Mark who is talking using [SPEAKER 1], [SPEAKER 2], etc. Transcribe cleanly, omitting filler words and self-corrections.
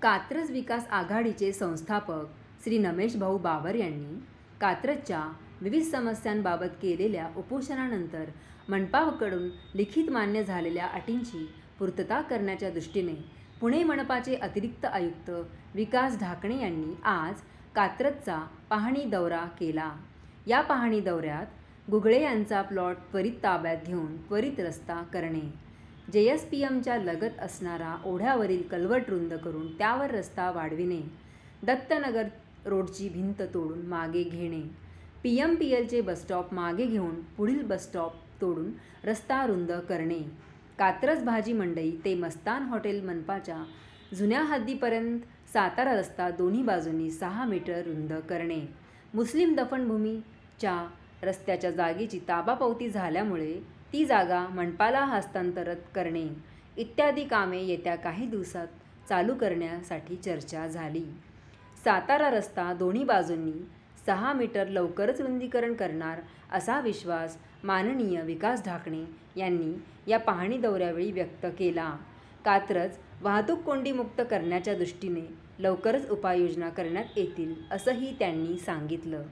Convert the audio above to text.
[SPEAKER 1] कात्रज विकास आघाडीचे संस्थापक श्री नमेश भाऊ बाबर यांनी कात्रजच्या विविध समस्यांबाबत केलेल्या उपोषणानंतर मनपाकडून लिखित मान्य झालेल्या अटींची पूर्तता करण्याच्या दृष्टीने पुणे मनपाचे अतिरिक्त आयुक्त विकास ढाकणे यांनी आज कात्रजचा पाहणी दौरा केला। या पाहणी दौऱ्यात गुगळे यांचा प्लॉट त्वरित ताब्यात घेऊन त्वरित रस्ता करणे, JSPMच्या लगत असणारा ओढ्यावरील कलवट रुंद करून त्यावर रस्ता वाढविणे, दत्तनगर रोडची भिंत तोडून मागे घेणे, PMPLचे बसस्टॉप मागे घेऊन पुढील बसस्टॉप तोडून रस्ता रुंद करणे, कात्रज भाजी मंडई ते मस्तान हॉटेल मनपाच्या जुन्या हद्दीपर्यंत सातारा रस्ता दोन्ही बाजूंनी 6 मीटर रुंद करणे, मुस्लिम दफनभूमीच्या रस्त्याच्या जागेची ताबापावती झाल्यामुळे ती जागा मनपाला हस्तांतरित करणे इत्यादी कामे येत्या काही दिवसात चालू करण्यासाठी चर्चा झाली। सातारा रस्ता दोन्ही बाजूंनी 6 मीटर लवकरच रुंदीकरण करणार असा विश्वास माननीय विकास ढाकणे यांनी या पाहणी दौऱ्यावेळी व्यक्त केला। कात्रज वाहतूक कोंडीमुक्त करण्याच्या दृष्टीने लवकरच उपाययोजना करण्यात येतील असंही त्यांनी सांगितलं।